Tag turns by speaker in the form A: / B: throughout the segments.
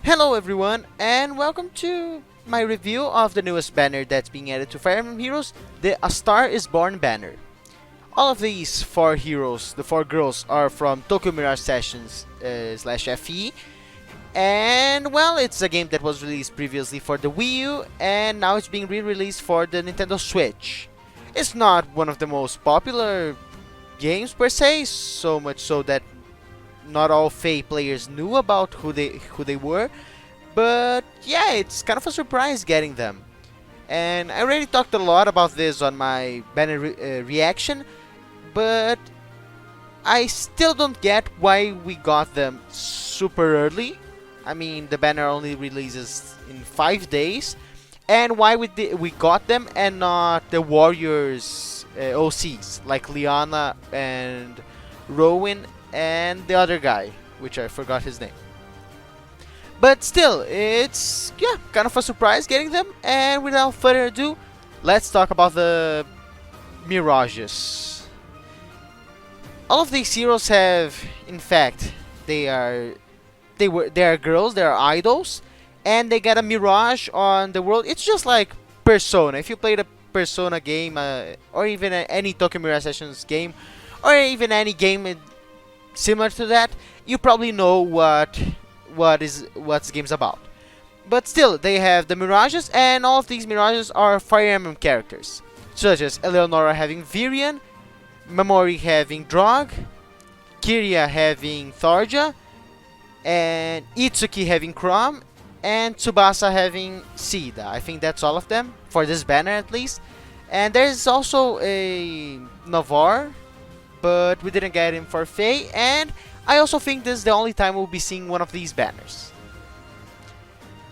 A: Hello everyone, and welcome to my review of the newest banner that's being added to Fire Emblem Heroes, the A Star is Born banner. All of these 4 heroes, the 4 girls, are from Tokyo Mirage Sessions /FE, and well, it's a game that was released previously for the Wii U, and now it's being re-released for the Nintendo Switch. It's not one of the most popular games per se, so much so that not all Fae players knew about who they were, but yeah, it's kind of a surprise getting them. And I already talked a lot about this on my banner reaction, but I still don't get why we got them super early. I mean, the banner only releases in 5 days, and why we got them and not the Warriors OCs like Liana and Rowan and the other guy, which I forgot his name. But still, it's kind of a surprise getting them. And without further ado, let's talk about the Mirages. All of these heroes have, in fact, they are girls, they are idols, and they get a Mirage on the world. It's just like Persona. If you played a Persona game, or even any Tokyo Mirage Sessions game, or even any game similar to that, you probably know what the game's about. But still, they have the Mirages, and all of these Mirages are Fire Emblem characters, such as Eleonora having Virion, Mamori having Drog, Kiria having Tharja, and Itsuki having Chrom, and Tsubasa having Sida. I think that's all of them, for this banner at least. And there's also a Navarre, but we didn't get him for Fae, and I also think this is the only time we'll be seeing one of these banners.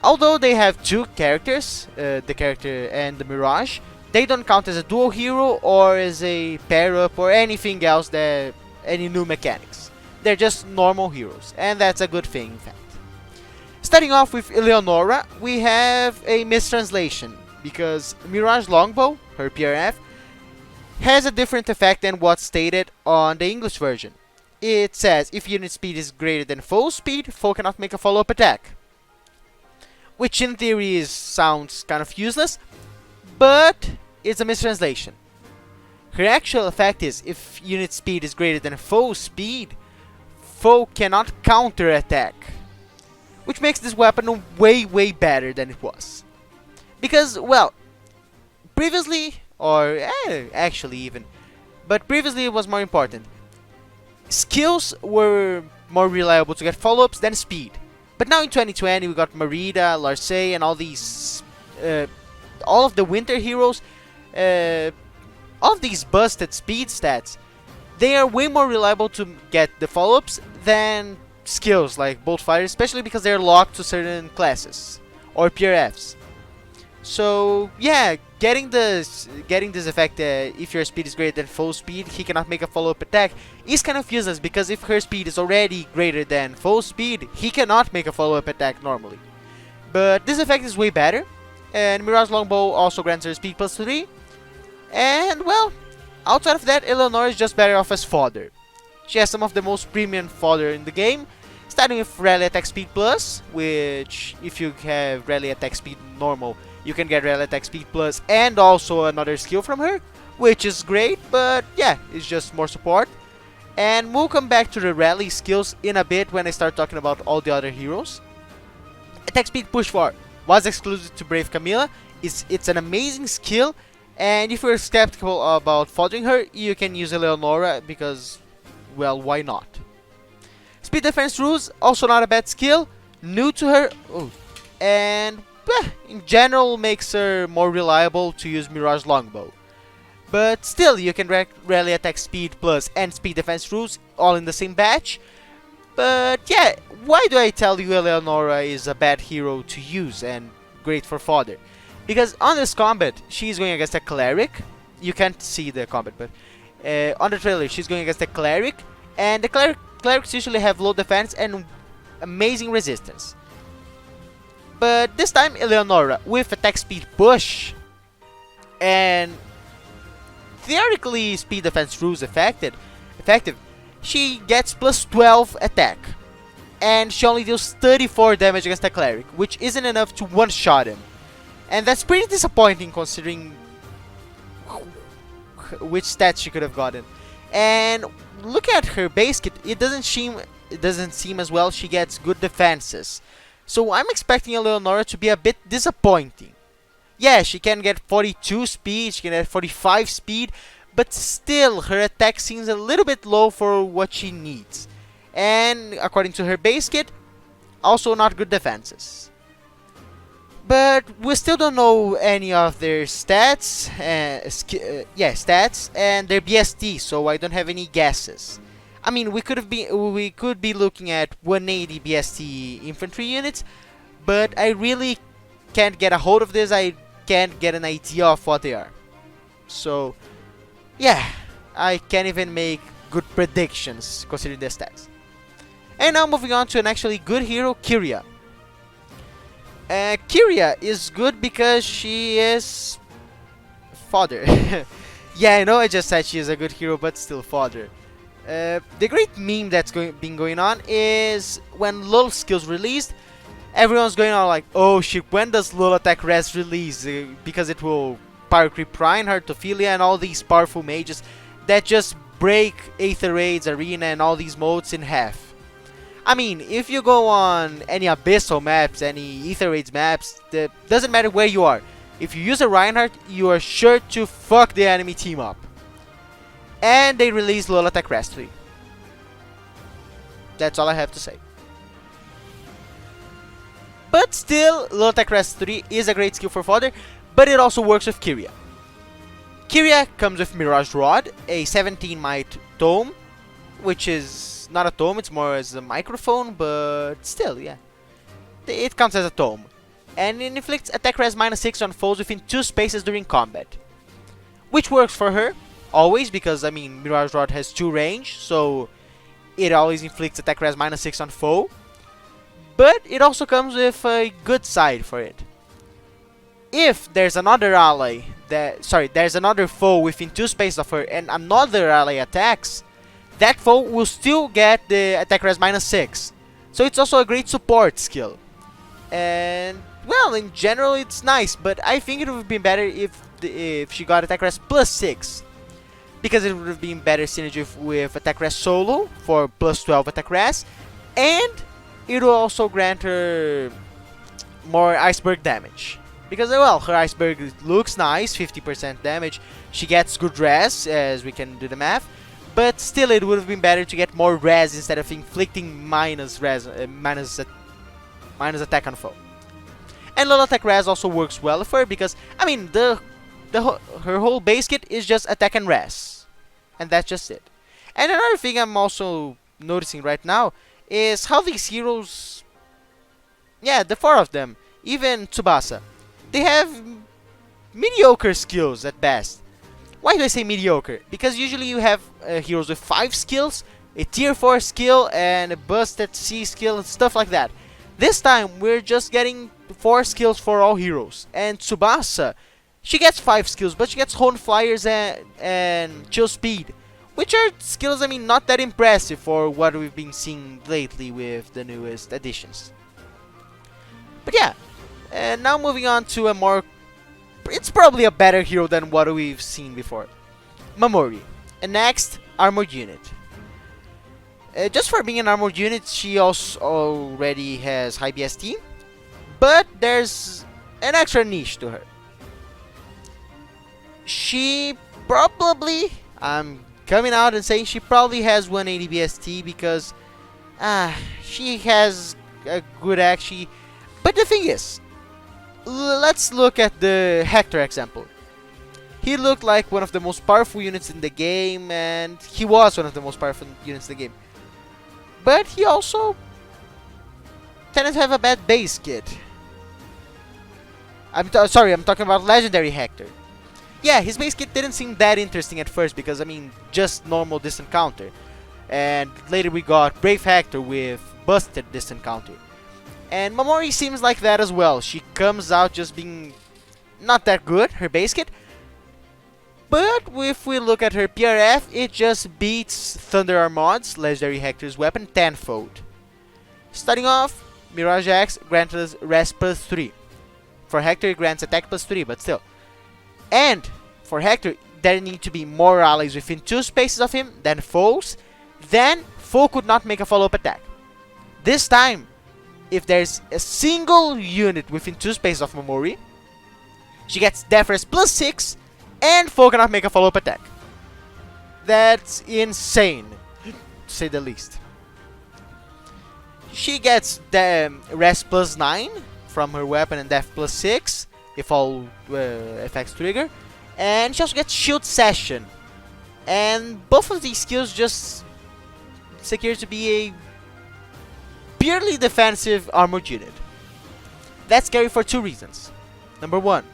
A: Although they have 2 characters, the character and the Mirage, they don't count as a dual hero or as a pair-up or anything else, any new mechanics. They're just normal heroes, and that's a good thing in fact. Starting off with Eleonora, we have a mistranslation, because Mirage Longbow, her PRF, has a different effect than what's stated on the English version. It says, if unit speed is greater than foe speed, foe cannot make a follow-up attack. Which in theory sounds kind of useless, but it's a mistranslation. Her actual effect is, if unit speed is greater than foe speed, foe cannot counter-attack. Which makes this weapon way better than it was. Because, well, previously, or actually even, but previously it was more important. Skills were more reliable to get follow-ups than speed. But now in 2020 we got Merida, Larcey, and all these, all of the winter heroes, all of these busted speed stats, they are way more reliable to get the follow-ups than skills like Bolt Fire, especially because they're locked to certain classes or PRFs. So yeah, getting this effect, if your speed is greater than foe speed, he cannot make a follow-up attack, is kind of useless, because if her speed is already greater than foe speed, he cannot make a follow-up attack normally. But this effect is way better, and Mirage Longbow also grants her speed plus 3. And well, outside of that, Eleonora is just better off as fodder. She has some of the most premium fodder in the game, starting with Rally Attack Speed Plus, which if you have Rally Attack Speed normal, you can get Rally Attack Speed Plus and also another skill from her, which is great, but yeah, it's just more support. And we'll come back to the rally skills in a bit when I start talking about all the other heroes. Attack Speed Push 4 was exclusive to Brave Camilla. It's an amazing skill, and if you're skeptical about foddering her, you can use Eleonora because, well, why not? Speed Defense Rules, also not a bad skill, new to her, and in general makes her more reliable to use Mirage Longbow. But still, you can Rally Attack Speed Plus and Speed Defense Rules all in the same batch. But yeah, why do I tell you Eleonora is a bad hero to use and great for fodder? Because on this combat, she's going against a Cleric. You can't see the combat, but on the trailer, she's going against a Cleric. And the Clerics usually have low defense and amazing resistance. But this time, Eleonora, with attack speed push, and theoretically speed defense rules effective, she gets plus 12 attack. and she only deals 34 damage against the cleric, which isn't enough to one-shot him. And that's pretty disappointing considering which stats she could have gotten. And look at her base kit, it doesn't seem as well she gets good defenses. So I'm expecting Eleonora to be a bit disappointing. Yeah, she can get 42 speed, she can get 45 speed, but still her attack seems a little bit low for what she needs. And according to her base kit, also not good defenses. But we still don't know any of their stats, stats and their BST, so I don't have any guesses. I mean, we could be looking at 180 BST infantry units, but I really can't get a hold of this. I can't get an idea of what they are. So, yeah, I can't even make good predictions considering their stats. And now moving on to an actually good hero, Kyria. Kyria is good because she is fodder. Yeah, I know I just said she is a good hero, but still fodder. The great meme that's been going on is when LoL skills released, everyone's going on like, oh shit, when does LoL Attack Res release? Because it will Pyro Creep Reinhardt, Ophelia, and all these powerful mages that just break Aether Raids, Arena, and all these modes in half. I mean, if you go on any Abyssal maps, any Aether Raids maps, doesn't matter where you are. If you use a Reinhardt, you are sure to fuck the enemy team up. And they released LoL Attack Res 3. That's all I have to say. But still, LoL Attack Res 3 is a great skill for fodder, but it also works with Kyria. Kyria comes with Mirage Rod, a 17 might tome, which is not a tome, it's more as a microphone, but still, yeah. It counts as a tome. And it inflicts attack res -6 on foes within 2 spaces during combat. Which works for her, always, because, I mean, Mirage Rod has 2 range, so it always inflicts attack res -6 on foe. But it also comes with a good side for it. If there's another ally, there's another foe within 2 spaces of her and another ally attacks, that foe will still get the attack res -6. So it's also a great support skill. And, well, in general it's nice, but I think it would have been better if she got attack res +6. Because it would have been better synergy with attack res solo for +12 attack res. And it will also grant her more iceberg damage. Because, well, her iceberg looks nice, 50% damage. She gets good res, as we can do the math. But still, it would have been better to get more res instead of inflicting minus attack on foe. And LoL Attack Res also works well for her because, I mean, her whole base kit is just attack and res. And that's just it. And another thing I'm also noticing right now is how these heroes, yeah, the 4 of them, even Tsubasa, they have mediocre skills at best. Why do I say mediocre? Because usually you have heroes with 5 skills, a tier 4 skill, and a busted C skill, and stuff like that. This time, we're just getting 4 skills for all heroes. And Tsubasa, she gets 5 skills, but she gets Hone Flyers and Chill Speed. Which are skills, I mean, not that impressive for what we've been seeing lately with the newest additions. But yeah, and now moving on to a more... It's probably a better hero than what we've seen before. Mamori, a next armored unit. Just for being an armored unit, she also already has high BST, but there's an extra niche to her. She probably, I'm coming out and saying she probably has 180 BST because she has a good actually. But the thing is, let's look at the Hector example. He looked like one of the most powerful units in the game, and he was one of the most powerful units in the game. But he also tended to have a bad base kit. I'm talking about Legendary Hector. Yeah, his base kit didn't seem that interesting at first because, I mean, just normal distant counter. And later we got Brave Hector with busted distant counter. And Mamori seems like that as well. She comes out just being not that good, her base kit. But if we look at her PRF, it just beats Thunder Armad's, Legendary Hector's weapon, tenfold. Starting off, Mirage X grants us Res plus 3. For Hector, it grants attack plus 3, but still. And for Hector, there need to be more allies within 2 spaces of him than foes. Then, foe could not make a follow-up attack. This time, if there's a single unit within 2 spaces of Momori, she gets Death Res plus 6, and foe cannot make a follow-up attack. That's insane, to say the least. She gets the Res plus 9 from her weapon and Death plus 6 if all effects trigger. And she also gets Shield Session. And both of these skills just secure to be a purely defensive armored unit. That's scary for 2 reasons. Number 1,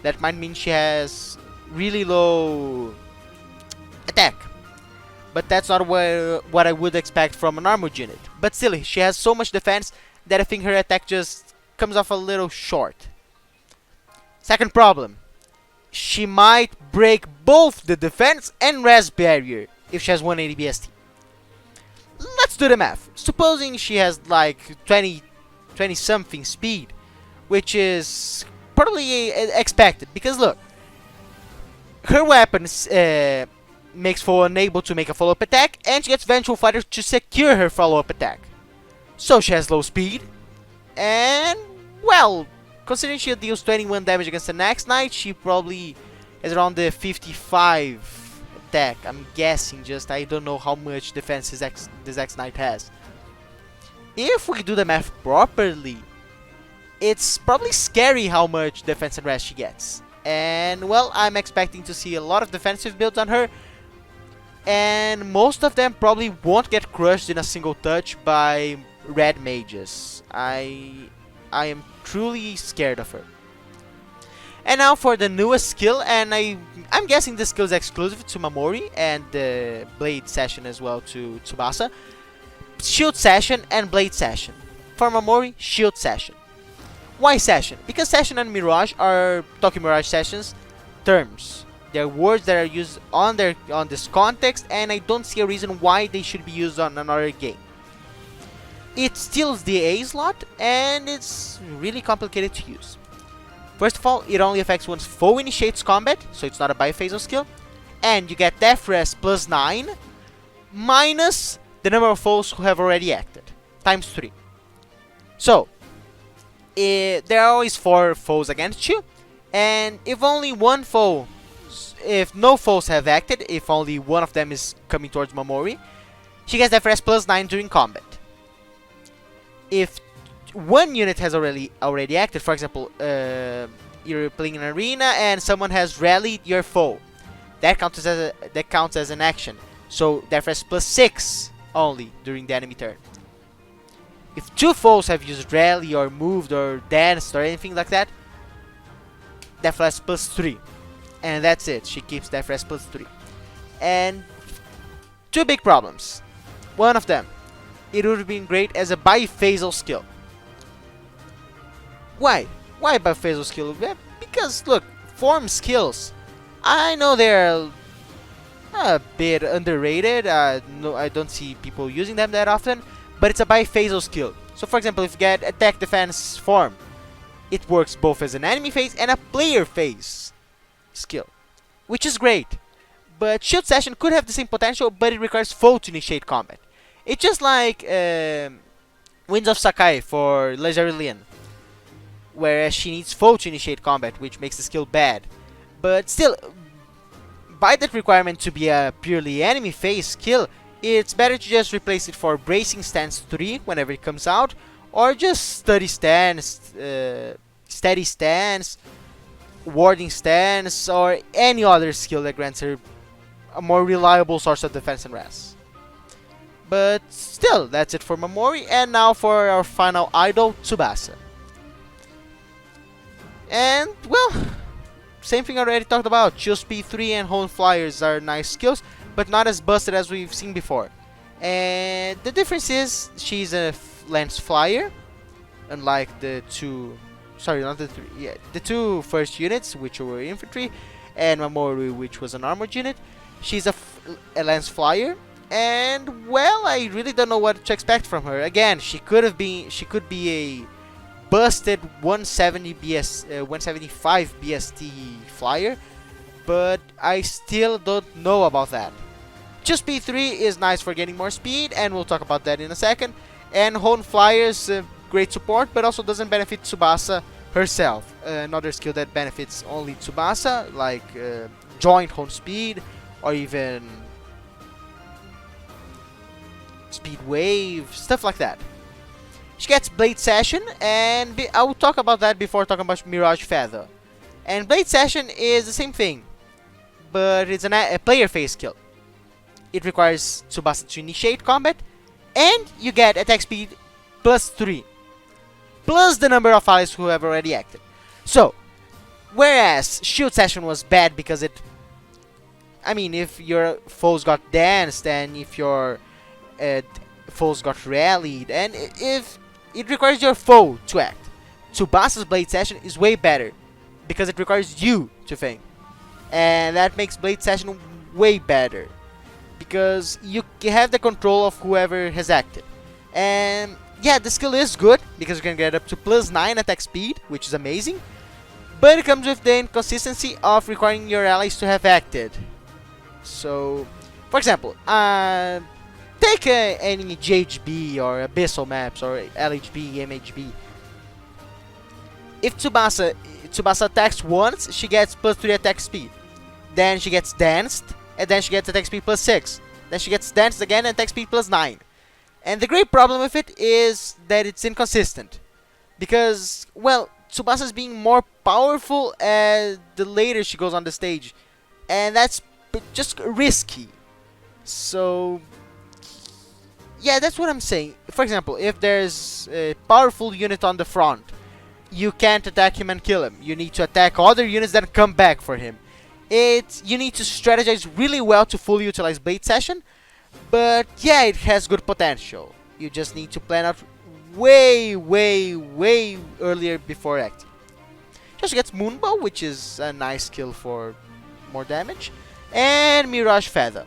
A: that might mean she has really low attack. But that's not what I would expect from an armored unit. But still, she has so much defense that I think her attack just comes off a little short. Second problem, she might break both the defense and res barrier if she has 180 BST. Let's do the math. Supposing she has like 20 something speed, which is probably expected, because look, her weapons makes foe unable to make a follow-up attack, and she gets Vengeful Fighter to secure her follow-up attack. So she has low speed, and well, considering she deals 21 damage against the next knight, she probably has around the 55 attack. I'm guessing, just I don't know how much defense this X knight has. If we do the math properly, it's probably scary how much defense and rest she gets. And well, I'm expecting to see a lot of defensive builds on her, and most of them probably won't get crushed in a single touch by red mages. I am truly scared of her. And now for the newest skill, and I'm guessing this skill is exclusive to Mamori and the Blade Session as well to Tsubasa. Shield Session and Blade Session. For Mamori, Shield Session. Why Session? Because Session and Mirage are Tokyo Mirage Sessions terms. They're words that are used on this context, and I don't see a reason why they should be used on another game. It steals the A slot, and it's really complicated to use. First of all, it only affects once foe initiates combat, so it's not a biphasal skill. And you get Death Res plus 9, minus the number of foes who have already acted, times 3. So, there are always 4 foes against you, and if no foes have acted, if only one of them is coming towards Mamori, she gets Death Res plus 9 during combat. If one unit has already acted, for example, you're playing an arena and someone has rallied your foe, that counts as an action. So Death Res plus 6 only during the enemy turn. If 2 foes have used rally or moved or danced or anything like that, Death Res plus 3. And that's it. She keeps Death Res plus 3. And 2 big problems. One of them, it would have been great as a biphasal skill. Why? Why biphasal skill? Because look, form skills, I know they're a bit underrated. No, I don't see people using them that often, but it's a biphasal skill. So for example, if you get attack, defense, form, it works both as an enemy phase and a player phase skill, which is great. But Shield Session could have the same potential, but it requires foe to initiate combat. It's just like Winds of Sakai for Legendary Lyn, whereas she needs foe to initiate combat, which makes the skill bad. But still, by that requirement to be a purely enemy phase skill, it's better to just replace it for Bracing Stance 3 whenever it comes out, or just Steady Stance, Warding Stance, or any other skill that grants her a more reliable source of defense and res. But still, that's it for Mamori, and now for our final idol, Tsubasa. And, well, same thing I already talked about. Chill Speed 3 and Hone Flyers are nice skills, but not as busted as we've seen before. And the difference is, she's a Lance Flyer, unlike the two... Sorry, not the three. Yeah, the 2 first units, which were infantry, and Mamori, which was an armored unit. She's a Lance Flyer, And well, I really don't know what to expect from her. Again, she could be a busted 175 BST flyer, but I still don't know about that. Just P3 is nice for getting more speed, and we'll talk about that in a second. And Hone Flyers, great support, but also doesn't benefit Tsubasa herself. Another skill that benefits only Tsubasa, like joint Hone Speed, or even Speed Wave, stuff like that. She gets Blade Session, and I will talk about that before talking about Mirage Feather. And Blade Session is the same thing, but it's a player phase skill. It requires Tsubasa to initiate combat, and you get attack speed plus 3, plus the number of allies who have already acted. So, whereas Shield Session was bad because if your foes got danced, and if your foes got rallied, and if it requires your foe to act, Tsubasa's Blade Session is way better because it requires you to think, and that makes Blade Session way better because you have the control of whoever has acted. And yeah, the skill is good because you can get up to plus 9 attack speed, which is amazing, but it comes with the inconsistency of requiring your allies to have acted. So, for example, take any GHB or Abyssal maps or LHB, MHB. If Tsubasa attacks once, she gets plus 3 attack speed. Then she gets danced, and then she gets attack speed plus 6. Then she gets danced again and attack speed plus 9. And the great problem with it is that it's inconsistent. Because, well, Tsubasa is being more powerful as the later she goes on the stage. And that's just risky. So, yeah, that's what I'm saying. For example, if there's a powerful unit on the front, you can't attack him and kill him. You need to attack other units that come back for him. You need to strategize really well to fully utilize Blade Session, but yeah, it has good potential. You just need to plan out way earlier before acting. She also gets Moonbow, which is a nice skill for more damage, and Mirage Feather.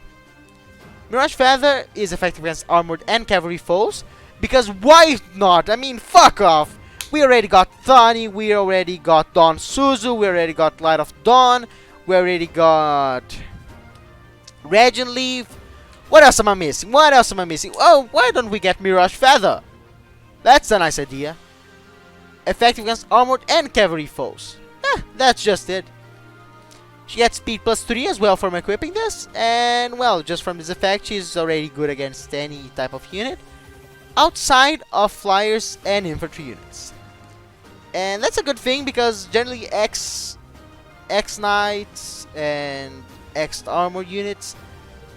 A: Mirage Feather is effective against armored and cavalry foes, because why not? I mean, fuck off! We already got Thani, we already got Dawn Suzu, we already got Light of Dawn, we already got Regen Leaf. What else am I missing? Oh, why don't we get Mirage Feather? That's a nice idea. Effective against armored and cavalry foes. That's just it. She gets speed plus 3 as well from equipping this, and well, just from this effect, she's already good against any type of unit outside of flyers and infantry units. And that's a good thing because generally X-Knights and X-Armored units,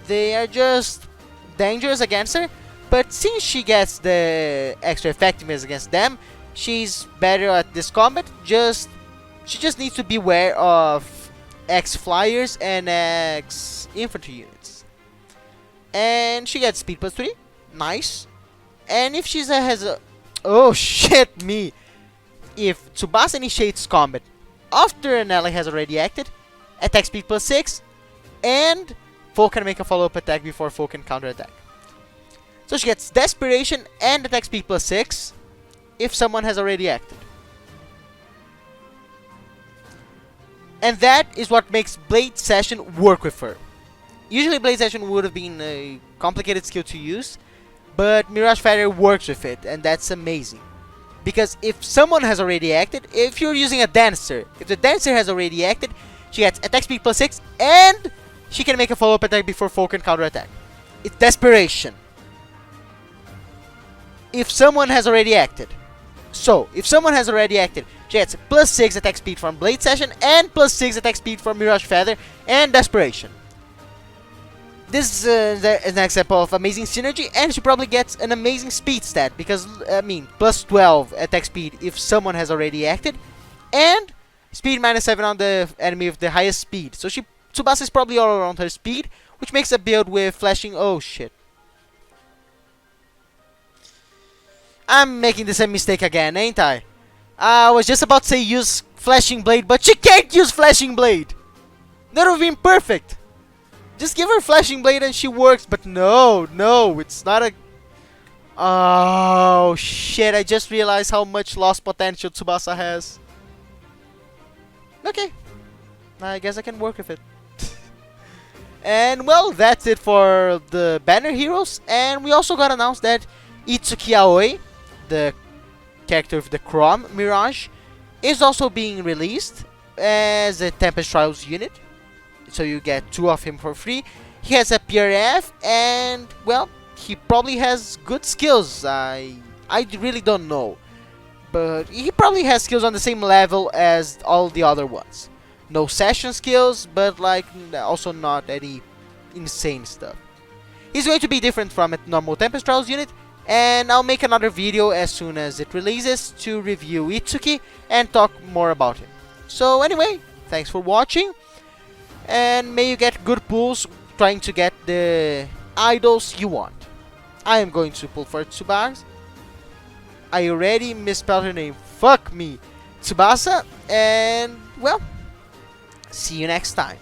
A: they are just dangerous against her, but since she gets the extra effectiveness against them, she's better at this combat. She just needs to beware of X-Flyers and X-Infantry units. And she gets speed plus 3, nice. And if she has a... oh shit me! If Tsubasa initiates combat after an ally has already acted, attack speed plus 6, and foe can make a follow-up attack before foe can counter-attack. So she gets Desperation and attack speed plus 6 if someone has already acted. And that is what makes Blade Session work with her. Usually Blade Session would have been a complicated skill to use, but Mirage Feather works with it, and that's amazing. Because if someone has already acted, if you're using a Dancer, if the Dancer has already acted, she gets attack speed plus 6, and she can make a follow-up attack before foe can counter-attack. It's Desperation. If someone has already acted. So, if someone has already acted, she gets plus 6 attack speed from Blade Session, and plus 6 attack speed from Mirage Feather, and Desperation. This is an example of amazing synergy, and she probably gets an amazing speed stat, because, plus 12 attack speed if someone has already acted, and speed minus 7 on the enemy with the highest speed. So Tsubasa is probably all around her speed, which makes a build with flashing... oh shit. I'm making the same mistake again, ain't I? I was just about to say use Flashing Blade, but she can't use Flashing Blade! That would have been perfect! Just give her Flashing Blade and she works, but no, it's not a... Oh, shit, I just realized how much lost potential Tsubasa has. Okay, I guess I can work with it. And, well, that's it for the banner heroes. And we also got announced that Itsuki Aoi, the character of the Tokyo Mirage, is also being released as a Tempest Trials unit. So you get 2 of him for free. He has a PRF and, well, he probably has good skills. I really don't know. But he probably has skills on the same level as all the other ones. No session skills, but like also not any insane stuff. He's going to be different from a normal Tempest Trials unit, and I'll make another video as soon as it releases to review Itsuki and talk more about him. So anyway, thanks for watching, and may you get good pulls trying to get the idols you want. I am going to pull for Tsubasa. I already misspelled her name. Fuck me. Tsubasa, and well, see you next time.